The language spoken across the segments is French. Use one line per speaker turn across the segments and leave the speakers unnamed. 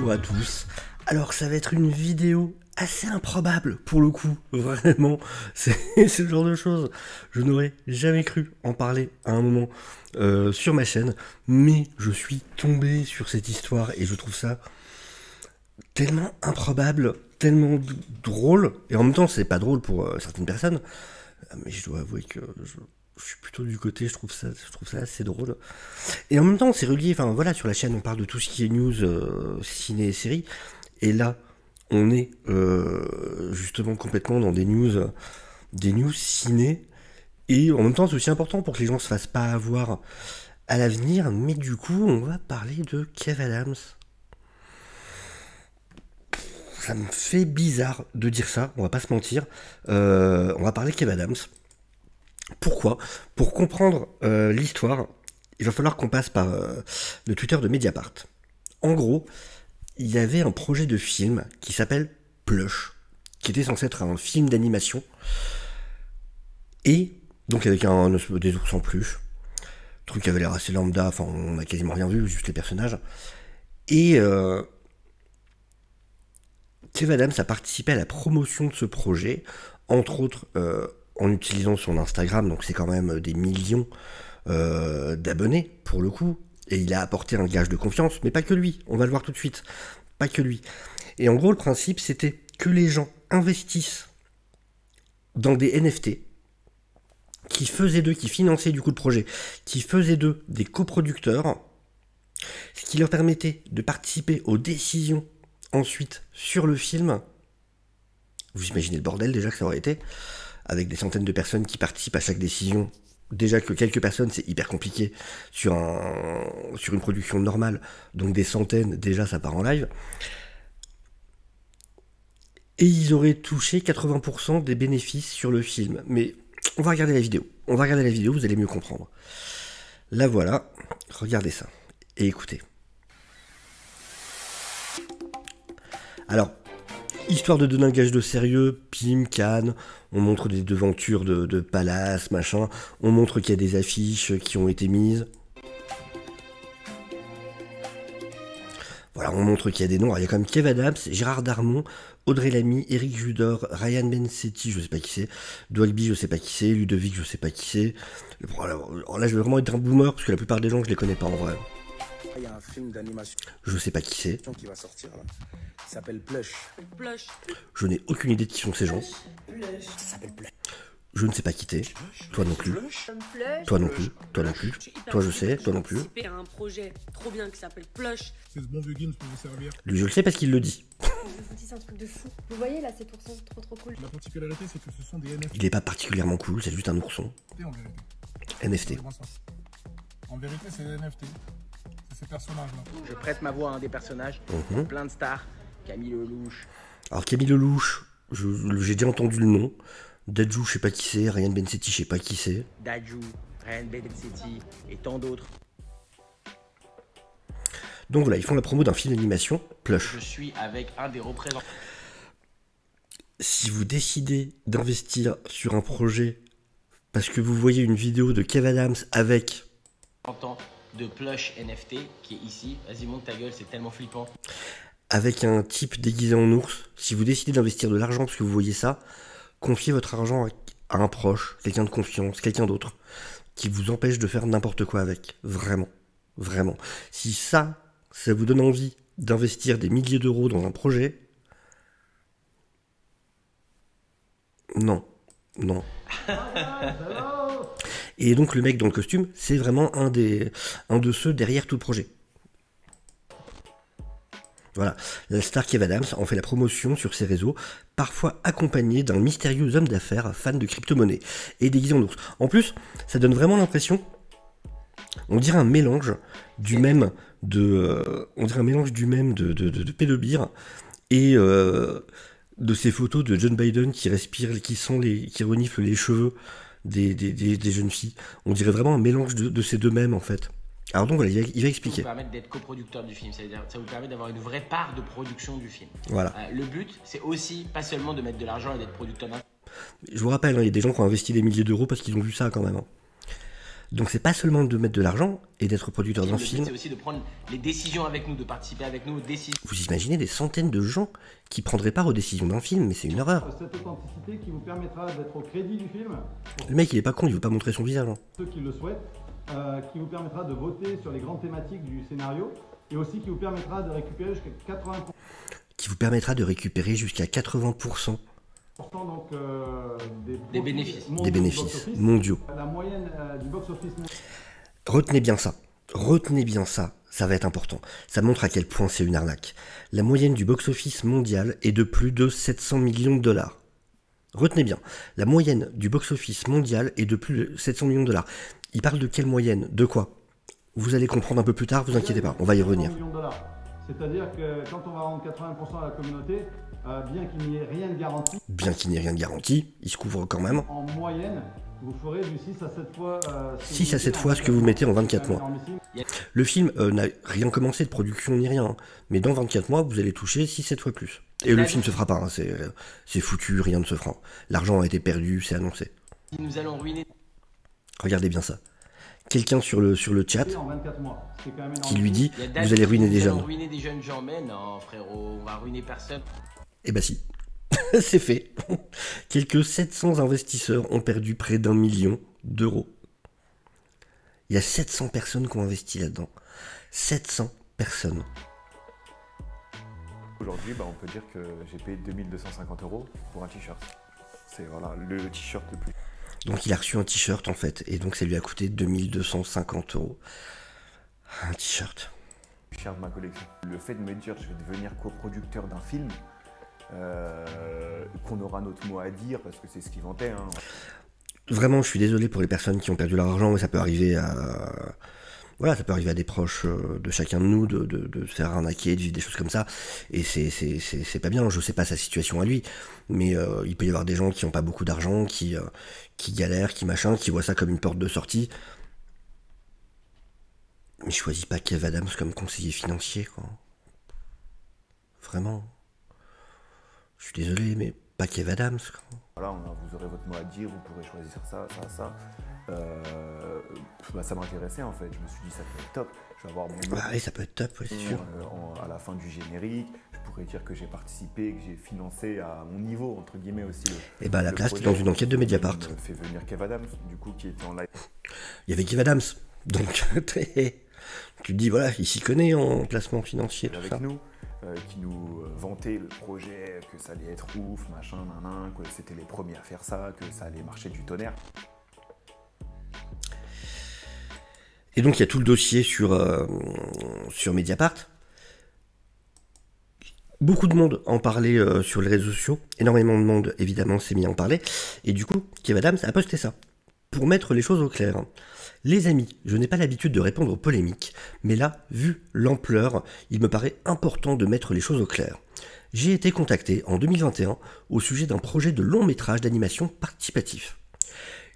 bonjour à tous. Alors ça va être une vidéo assez improbable pour le coup, vraiment, c'est ce genre de choses. Je n'aurais jamais cru en parler à un moment sur ma chaîne, mais je suis tombé sur cette histoire et je trouve ça tellement improbable, tellement drôle, et en même temps c'est pas drôle pour certaines personnes, mais je dois avouer que je suis plutôt du côté, je trouve ça assez drôle. Et en même temps, c'est relié, enfin voilà, sur la chaîne, on parle de tout ce qui est news, ciné et séries. Et là, on est justement complètement dans des news ciné. Et en même temps, c'est aussi important pour que les gens se fassent pas avoir à l'avenir. Mais du coup, on va parler de Kev Adams. Ça me fait bizarre de dire ça, on va pas se mentir. On va parler de Kev Adams. Pourquoi? Pour comprendre l'histoire, il va falloir qu'on passe par le Twitter de Mediapart. En gros, il y avait un projet de film qui s'appelle Plush, qui était censé être un film d'animation, et donc avec des ours en peluche, truc qui avait l'air assez lambda, enfin on a quasiment rien vu, juste les personnages, et Kev Adams a participé à la promotion de ce projet, entre autres en utilisant son Instagram, donc c'est quand même des millions d'abonnés pour le coup, et il a apporté un gage de confiance, mais pas que lui, on va le voir tout de suite, pas que lui. Et en gros le principe c'était que les gens investissent dans des NFT qui finançaient du coup le projet, qui faisaient d'eux des coproducteurs, ce qui leur permettait de participer aux décisions ensuite sur le film. Vous imaginez le bordel déjà que ça aurait été, avec des centaines de personnes qui participent à chaque décision. Déjà que quelques personnes, c'est hyper compliqué sur une production normale, donc des centaines, déjà ça part en live. Et ils auraient touché 80% des bénéfices sur le film. Mais on va regarder la vidéo. Vous allez mieux comprendre. Là voilà, regardez ça. Et écoutez. Alors, histoire de donner un gage de sérieux, Pim, Cannes, on montre des devantures de palace, machin, on montre qu'il y a des affiches qui ont été mises. Voilà, on montre qu'il y a des noms. Alors, il y a quand même Kev Adams, Gérard Darmon, Audrey Lamy, Éric Judor, Ryan Bensetti, je sais pas qui c'est, Dolby, je sais pas qui c'est, Ludovic, je sais pas qui c'est. Alors là, je vais vraiment être un boomer, parce que la plupart des gens, je les connais pas en vrai.
Il y a un film d'animation
Je sais pas qui c'est.
qui va sortir là. Il s'appelle Plush.
Je n'ai aucune idée de qui sont ces gens.
Ça s'appelle Plush.
Je ne sais pas qui t'es. Toi non plus. Toi non plus. Toi non plus. Toi je sais. Toi non plus.
À un projet trop bien qui s'appelle Plush.
C'est ce bon vieux Gims pour vous servir.
Lui je le sais parce qu'il le dit.
C'est un truc de fou. Vous voyez là, cet ourson, trop cool.
La particularité, c'est que ce sont des NFT
Il est pas particulièrement cool, c'est juste un ourson.
en vérité.
NFT.
C'est moi ça. En vérité, c'est des NFT. C'est ces personnages-là.
Je prête ma voix à un des personnages. Plein de stars. Camille Lelouch.
Alors Camille Lelouch, j'ai déjà entendu le nom. Dadju, je sais pas qui c'est. Ryan Bensetti, je sais pas qui c'est.
Dadju, Ryan Bensetti et tant d'autres.
Donc voilà, ils font la promo d'un film d'animation, Plush.
Je suis avec un des représentants
Si vous décidez d'investir sur un projet parce que vous voyez une vidéo de Kev Adams avec
de Plush NFT qui est ici. Vas-y, monte ta gueule, c'est tellement flippant.
avec un type déguisé en ours, si vous décidez d'investir de l'argent parce que vous voyez ça, confiez votre argent à un proche, quelqu'un de confiance, quelqu'un d'autre, qui vous empêche de faire n'importe quoi avec. Vraiment. Vraiment. Si ça vous donne envie d'investir des milliers d'euros dans un projet, non. Non. Et donc le mec dans le costume, c'est vraiment un de ceux derrière tout le projet. Voilà, la star Kev Adams en fait la promotion sur ses réseaux, parfois accompagné d'un mystérieux homme d'affaires fan de crypto-monnaie et déguisé en ours. En plus, ça donne vraiment l'impression, on dirait un mélange du même de pédobir et de ces photos de John Biden qui respire, qui renifle les cheveux des jeunes filles. On dirait vraiment un mélange de ces deux mêmes en fait. Alors donc voilà, il va expliquer.
Ça vous permet d'être coproducteur du film, c'est-à-dire ça vous permet d'avoir une vraie part de production du film.
Voilà.
Le but, c'est aussi pas seulement de mettre de l'argent et d'être producteur.
Je vous rappelle, il y a des gens qui ont investi des milliers d'euros parce qu'ils ont vu ça quand même. Donc c'est pas seulement de mettre de l'argent et d'être producteur d'un
Le but,
film.
c'est aussi de prendre les décisions avec nous, de participer avec nous aux décisions.
Vous imaginez des centaines de gens qui prendraient part aux décisions d'un film, mais c'est une horreur.
Cette authenticité qui vous permettra d'être au crédit du film, pour
Le mec il est pas con, il veut pas montrer son visage. Hein.
ceux qui le souhaitent, qui vous permettra de voter sur les grandes thématiques du scénario, et aussi qui vous permettra de récupérer jusqu'à 80%.
Qui vous permettra de récupérer jusqu'à 80%
Donc,
Des bénéfices.
des bénéfices mondiaux.
La moyenne du box-office mondial.
Retenez bien ça. Retenez bien ça. Ça va être important. Ça montre à quel point c'est une arnaque. La moyenne du box-office mondial est de plus de 700 millions de dollars. Retenez bien. La moyenne du box-office mondial est de plus de 700 millions de dollars. Il parle de quelle moyenne? De quoi? Vous allez comprendre un peu plus tard, vous inquiétez pas. On va y revenir.
$100 millions. C'est-à-dire que quand on va rendre 80% à la communauté, bien qu'il n'y ait rien de garanti,
Bien qu'il n'y ait rien de garanti, il se couvre quand même.
en moyenne, vous ferez du 6 à 7 fois...
6 à 7 fois ce que vous mettez en 24 mois. Le film n'a rien commencé de production ni rien, hein. Mais dans 24 mois, vous allez toucher 6-7 fois plus. Et le film se fera pas, hein. C'est foutu, rien ne se fera. L'argent a été perdu, c'est annoncé.
Nous allons ruiner.
Regardez bien ça. Quelqu'un sur le chat
En 24 mois. C'est quand même
qui lui dit
Il y a David
vous allez ruiner
qui
des
dit, nous allons
jeunes.
ruiner des jeunes gens, mais non frérot, on va ruiner personne.
Eh bah si, c'est fait. Quelques 700 investisseurs ont perdu près d'1 million d'euros. Il y a 700 personnes qui ont investi là-dedans. 700 personnes.
Aujourd'hui, on peut dire que j'ai payé 2250 € pour un t-shirt. C'est voilà, le t-shirt le plus
Donc il a reçu un t-shirt en fait, et donc ça lui a coûté 2250 euros. Un t-shirt.
cher de ma collection. Le fait de me dire je vais devenir coproducteur d'un film, qu'on aura notre mot à dire, parce que c'est ce qu'ils vantaient. Hein.
Vraiment, je suis désolé pour les personnes qui ont perdu leur argent, mais ça peut arriver à... Voilà, ça peut arriver à des proches de chacun de nous de se faire arnaquer, de vivre des choses comme ça. Et c'est pas bien, je sais pas sa situation à lui. Mais il peut y avoir des gens qui n'ont pas beaucoup d'argent, qui galèrent, qui voient ça comme une porte de sortie. Mais je choisis pas Kev Adams comme conseiller financier, quoi. Vraiment. Je suis désolé, mais pas Kev Adams, quoi.
Voilà, vous aurez votre mot à dire, vous pourrez choisir ça. Ça m'intéressait en fait, je me suis dit ça peut être top, je vais avoir mon
Bah oui, ça peut être top, ouais, c'est sûr.
À la fin du générique, je pourrais dire que j'ai participé, que j'ai financé à mon niveau, entre guillemets aussi.
Et bah à la place, t'es dans une enquête de Mediapart.
On fait venir Kev Adams, du coup, qui était en live.
Il y avait Kev Adams, donc tu te dis, voilà, il s'y connaît en placement financier, tout
avec
ça.
nous, qui nous vantait le projet, que ça allait être ouf, machin, que c'était les premiers à faire ça, que ça allait marcher du tonnerre.
Et donc il y a tout le dossier sur Mediapart. Beaucoup de monde en parlait sur les réseaux sociaux. Énormément de monde, évidemment, s'est mis à en parler. Et du coup, Kev Adams a posté ça. Pour mettre les choses au clair. Les amis, je n'ai pas l'habitude de répondre aux polémiques, mais là, vu l'ampleur, il me paraît important de mettre les choses au clair. J'ai été contacté en 2021 au sujet d'un projet de long métrage d'animation participatif.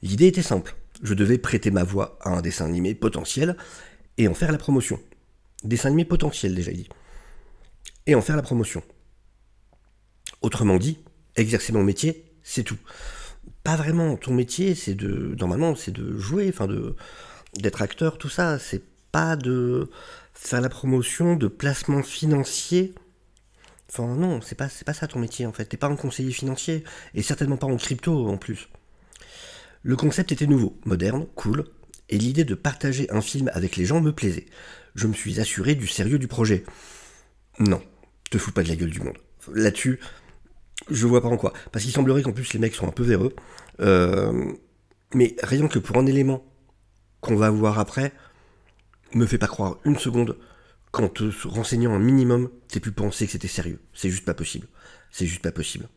L'idée était simple. Je devais prêter ma voix à un dessin animé potentiel et en faire la promotion. Dessin animé potentiel, déjà dit. Et en faire la promotion. Autrement dit, exercer mon métier, c'est tout. Pas vraiment ton métier, normalement, c'est de jouer, d'être acteur, tout ça. C'est pas de faire la promotion, de placement financier. Enfin non, c'est pas ça ton métier en fait. T'es pas un conseiller financier et certainement pas en crypto en plus. Le concept était nouveau, moderne, cool, et l'idée de partager un film avec les gens me plaisait. Je me suis assuré du sérieux du projet. Non, te fous pas de la gueule du monde. Là-dessus, je vois pas en quoi. Parce qu'il semblerait qu'en plus les mecs sont un peu véreux. Mais rien que pour un élément qu'on va voir après, me fait pas croire une seconde qu'en te renseignant un minimum, t'aies pu penser que c'était sérieux. C'est juste pas possible. C'est juste pas possible.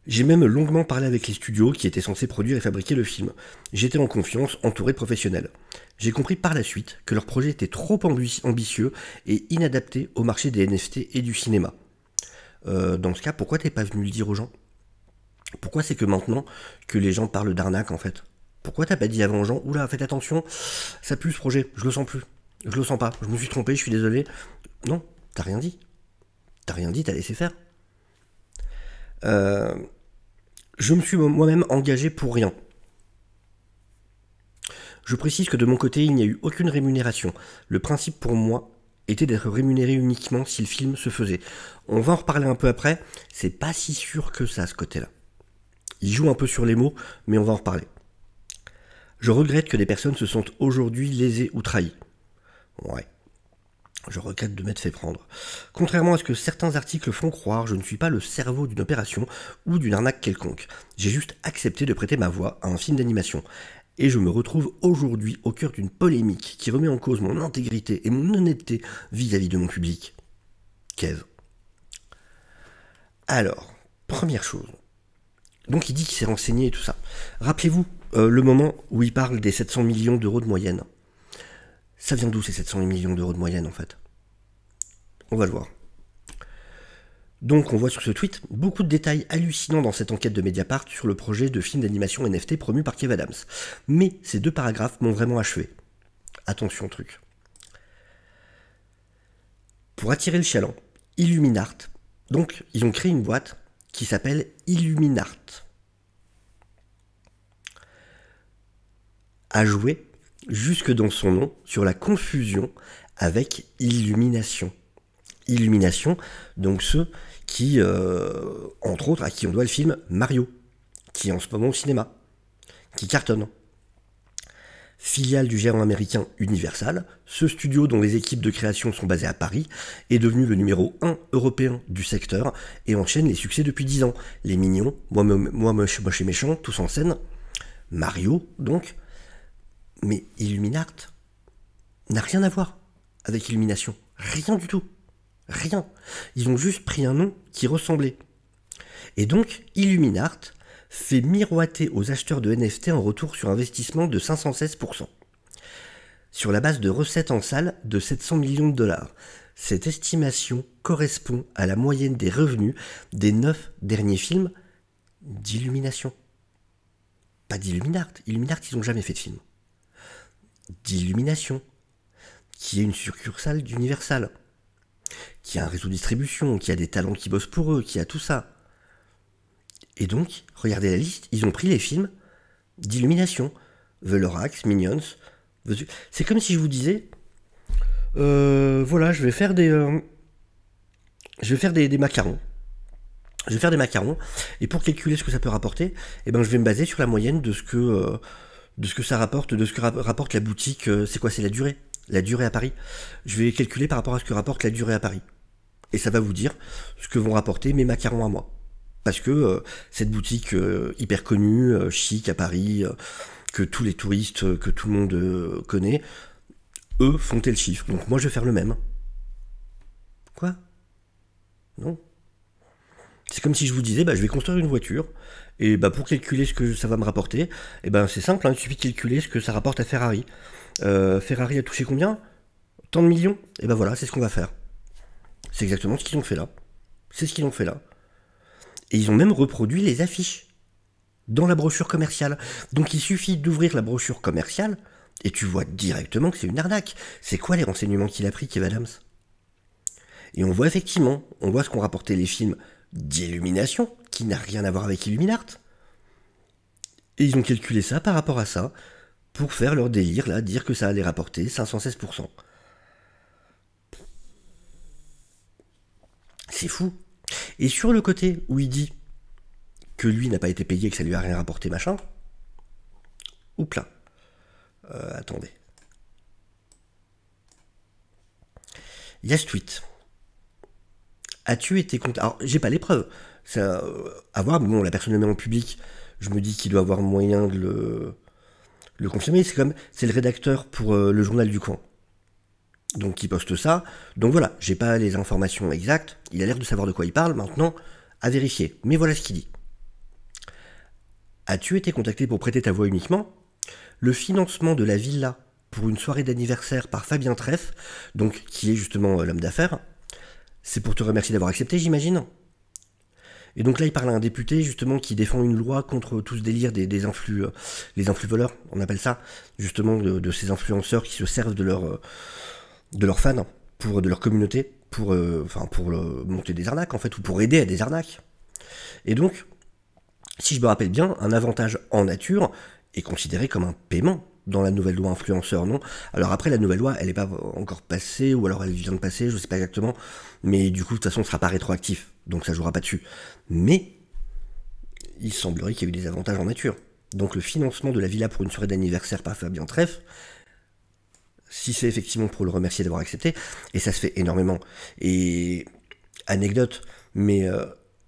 J'ai même longuement parlé avec les studios qui étaient censés produire et fabriquer le film. J'étais en confiance, entouré de professionnels. J'ai compris par la suite que leur projet était trop ambitieux et inadapté au marché des NFT et du cinéma. Dans ce cas, pourquoi t'es pas venu le dire aux gens? Pourquoi c'est que maintenant que les gens parlent d'arnaque en fait? Pourquoi t'as pas dit avant aux gens, oula, faites attention, ça pue ce projet, je le sens plus, je le sens pas, je me suis trompé, je suis désolé. Non, t'as rien dit. T'as rien dit, t'as laissé faire. Je me suis moi-même engagé pour rien. Je précise que de mon côté, il n'y a eu aucune rémunération. Le principe pour moi était d'être rémunéré uniquement si le film se faisait. On va en reparler un peu après, c'est pas si sûr que ça, ce côté-là. Il joue un peu sur les mots, mais on va en reparler. Je regrette que des personnes se sentent aujourd'hui lésées ou trahies. Ouais. Je regrette de m'être fait prendre. Contrairement à ce que certains articles font croire, je ne suis pas le cerveau d'une opération ou d'une arnaque quelconque. J'ai juste accepté de prêter ma voix à un film d'animation. Et je me retrouve aujourd'hui au cœur d'une polémique qui remet en cause mon intégrité et mon honnêteté vis-à-vis de mon public. Kev. Alors, première chose. Donc il dit qu'il s'est renseigné et tout ça. Rappelez-vous le moment où il parle des 700 millions d'euros de moyenne. Ça vient d'où ces 700 millions d'euros de moyenne en fait? On va le voir. Donc on voit sur ce tweet beaucoup de détails hallucinants dans cette enquête de Mediapart sur le projet de film d'animation NFT promu par Kev Adams. Mais ces 2 paragraphes m'ont vraiment achevé. Attention truc. Pour attirer le chaland, Illuminart, donc ils ont créé une boîte qui s'appelle Illuminart. A joué, jusque dans son nom, sur la confusion avec Illumination. Illumination, donc ceux qui, entre autres, à qui on doit le film Mario, qui est en ce moment au cinéma, qui cartonne. Filiale du géant américain Universal, ce studio dont les équipes de création sont basées à Paris est devenu le numéro 1 européen du secteur et enchaîne les succès depuis 10 ans. Les Mignons, Moi moche et méchant, tous en scène, Mario donc, mais Illuminart n'a rien à voir avec Illumination, rien du tout. Rien. Ils ont juste pris un nom qui ressemblait. Et donc, Illuminart fait miroiter aux acheteurs de NFT un retour sur investissement de 516%. Sur la base de recettes en salle de 700 millions de dollars. Cette estimation correspond à la moyenne des revenus des 9 derniers films d'Illumination. Pas d'Illuminart. Illuminart, ils n'ont jamais fait de film. D'Illumination, qui est une succursale d'Universal, qui a un réseau de distribution, qui a des talents qui bossent pour eux, qui a tout ça. Et donc, regardez la liste, ils ont pris les films d'Illumination. The Lorax, Minions. C'est comme si je vous disais, voilà, je vais faire des macarons. Je vais faire des macarons, et pour calculer ce que ça peut rapporter, eh ben, je vais me baser sur la moyenne de ce que ça rapporte, de ce que rapporte la boutique. C'est quoi? C'est la durée. La durée à Paris. Je vais calculer par rapport à ce que rapporte la durée à Paris. Et ça va vous dire ce que vont rapporter mes macarons à moi. Parce que cette boutique hyper connue, chic à Paris, que tous les touristes, que tout le monde connaît, eux font tel chiffre. Donc moi je vais faire le même. Quoi? Non. C'est comme si je vous disais, bah, je vais construire une voiture, et bah, pour calculer ce que ça va me rapporter, et ben c'est simple, hein, il suffit de calculer ce que ça rapporte à Ferrari. Ferrari a touché combien? Tant de millions? Et ben voilà, c'est ce qu'on va faire. C'est exactement ce qu'ils ont fait là. C'est ce qu'ils ont fait là. Et ils ont même reproduit les affiches dans la brochure commerciale. Donc il suffit d'ouvrir la brochure commerciale et tu vois directement que c'est une arnaque. C'est quoi les renseignements qu'il a pris, Kev Adams? Et on voit effectivement, on voit ce qu'ont rapporté les films d'Illumination, qui n'a rien à voir avec Illuminart. Et ils ont calculé ça par rapport à ça, pour faire leur délire, là, dire que ça allait rapporter 516%. C'est fou. Et sur le côté où il dit que lui n'a pas été payé, que ça lui a rien rapporté, machin, oups là. Attendez. Il y a ce tweet. As-tu été content? Alors, j'ai pas les preuves. Ça, à voir, mais bon, la personne le met en public, je me dis qu'il doit avoir moyen de le confirmer. C'est le rédacteur pour le journal du coin. Donc, il poste ça. Donc voilà, j'ai pas les informations exactes. Il a l'air de savoir de quoi il parle. Maintenant, à vérifier. Mais voilà ce qu'il dit. As-tu été contacté pour prêter ta voix uniquement? Le financement de la villa pour une soirée d'anniversaire par Fabien Treff, donc qui est justement l'homme d'affaires, c'est pour te remercier d'avoir accepté, j'imagine. Et donc là, il parle à un député, justement, qui défend une loi contre tout ce délire les influx voleurs, on appelle ça, justement, de ces influenceurs qui se servent de leurs fans, de leur communauté, pour monter des arnaques, en fait, ou pour aider à des arnaques. Et donc, si je me rappelle bien, un avantage en nature est considéré comme un paiement dans la nouvelle loi influenceur, non. Alors après, la nouvelle loi, elle n'est pas encore passée, ou alors elle vient de passer, je sais pas exactement, mais du coup, de toute façon, ce sera pas rétroactif, donc ça jouera pas dessus. Mais il semblerait qu'il y ait eu des avantages en nature. Donc le financement de la villa pour une soirée d'anniversaire par Fabien Treff, si c'est effectivement pour le remercier d'avoir accepté, et ça se fait énormément. Et anecdote, mais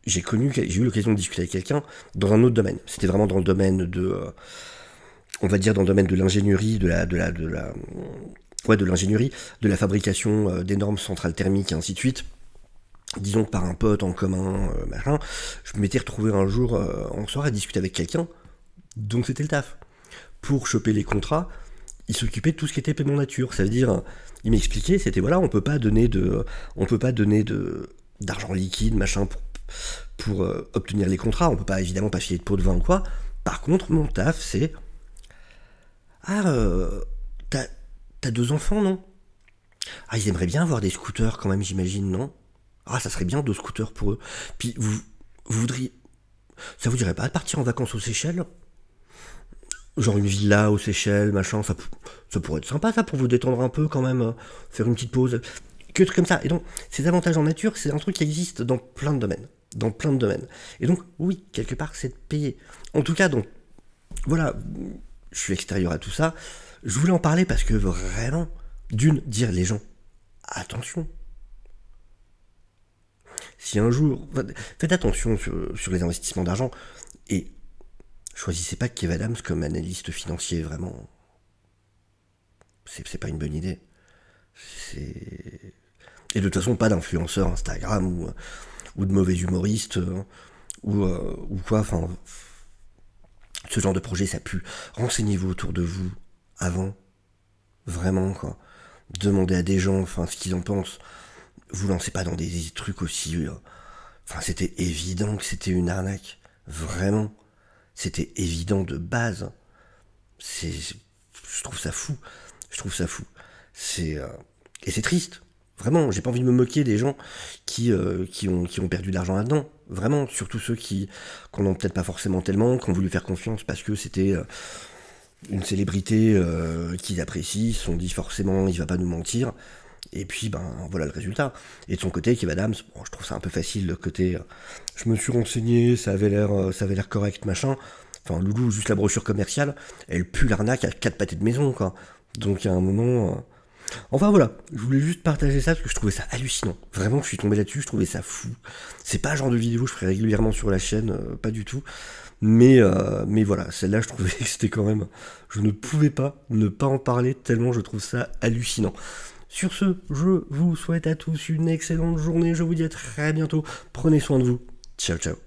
j'ai eu l'occasion de discuter avec quelqu'un dans un autre domaine. C'était vraiment dans le domaine de, on va dire dans le domaine de l'ingénierie, de l'ingénierie, de la fabrication d'énormes centrales thermiques et ainsi de suite. Disons que par un pote en commun, machin, je m'étais retrouvé un jour en soirée à discuter avec quelqu'un, donc c'était le taf. Pour choper les contrats, il s'occupait de tout ce qui était paiement nature. Ça veut dire, il m'expliquait, c'était voilà, on peut pas donner d'argent liquide, machin, pour obtenir les contrats. On peut pas évidemment pas filer de pot de vin ou quoi. Par contre, mon taf, c'est t'as 2 enfants, non? Ah, ils aimeraient bien avoir des scooters quand même, j'imagine, non? Ah, ça serait bien 2 scooters pour eux. Puis vous voudriez, ça vous dirait pas de partir en vacances aux Seychelles? Genre une villa aux Seychelles, machin, ça pourrait être sympa ça pour vous détendre un peu quand même, faire une petite pause, que truc comme ça. Et donc, ces avantages en nature, c'est un truc qui existe dans plein de domaines. Et donc, oui, quelque part, c'est de payer. En tout cas, donc, voilà, je suis extérieur à tout ça. Je voulais en parler parce que vraiment, dire les gens, attention. Si un jour, faites attention sur les investissements d'argent et choisissez pas Kev Adams comme analyste financier, vraiment. C'est pas une bonne idée. Et de toute façon, pas d'influenceur Instagram ou de mauvais humoristes ou quoi. Enfin, ce genre de projet, ça pue. Renseignez-vous autour de vous avant. Vraiment, quoi. Demandez à des gens ce qu'ils en pensent. Vous lancez pas dans des trucs aussi... c'était évident que c'était une arnaque. Vraiment. C'était évident de base. Je trouve ça fou. Et c'est triste. Vraiment, j'ai pas envie de me moquer des gens qui ont perdu de l'argent là-dedans. Vraiment, surtout ceux qui n'en ont peut-être pas forcément tellement, qui ont voulu faire confiance parce que c'était une célébrité qu'ils apprécient, ils se sont dit forcément il va pas nous mentir. Et puis, voilà le résultat. Et de son côté, Kev Adams, je trouve ça un peu facile, le côté, je me suis renseigné, ça avait l'air correct, machin. Enfin, Loulou, juste la brochure commerciale, elle pue l'arnaque à 4 pâtés de maison, quoi. Donc, à un moment... Enfin, voilà, je voulais juste partager ça, parce que je trouvais ça hallucinant. Vraiment, je suis tombé là-dessus, je trouvais ça fou. C'est pas le genre de vidéo que je ferais régulièrement sur la chaîne, pas du tout. Mais voilà, celle-là, je trouvais que c'était quand même... Je ne pouvais pas ne pas en parler, tellement je trouve ça hallucinant. Sur ce, je vous souhaite à tous une excellente journée, je vous dis à très bientôt, prenez soin de vous, ciao ciao.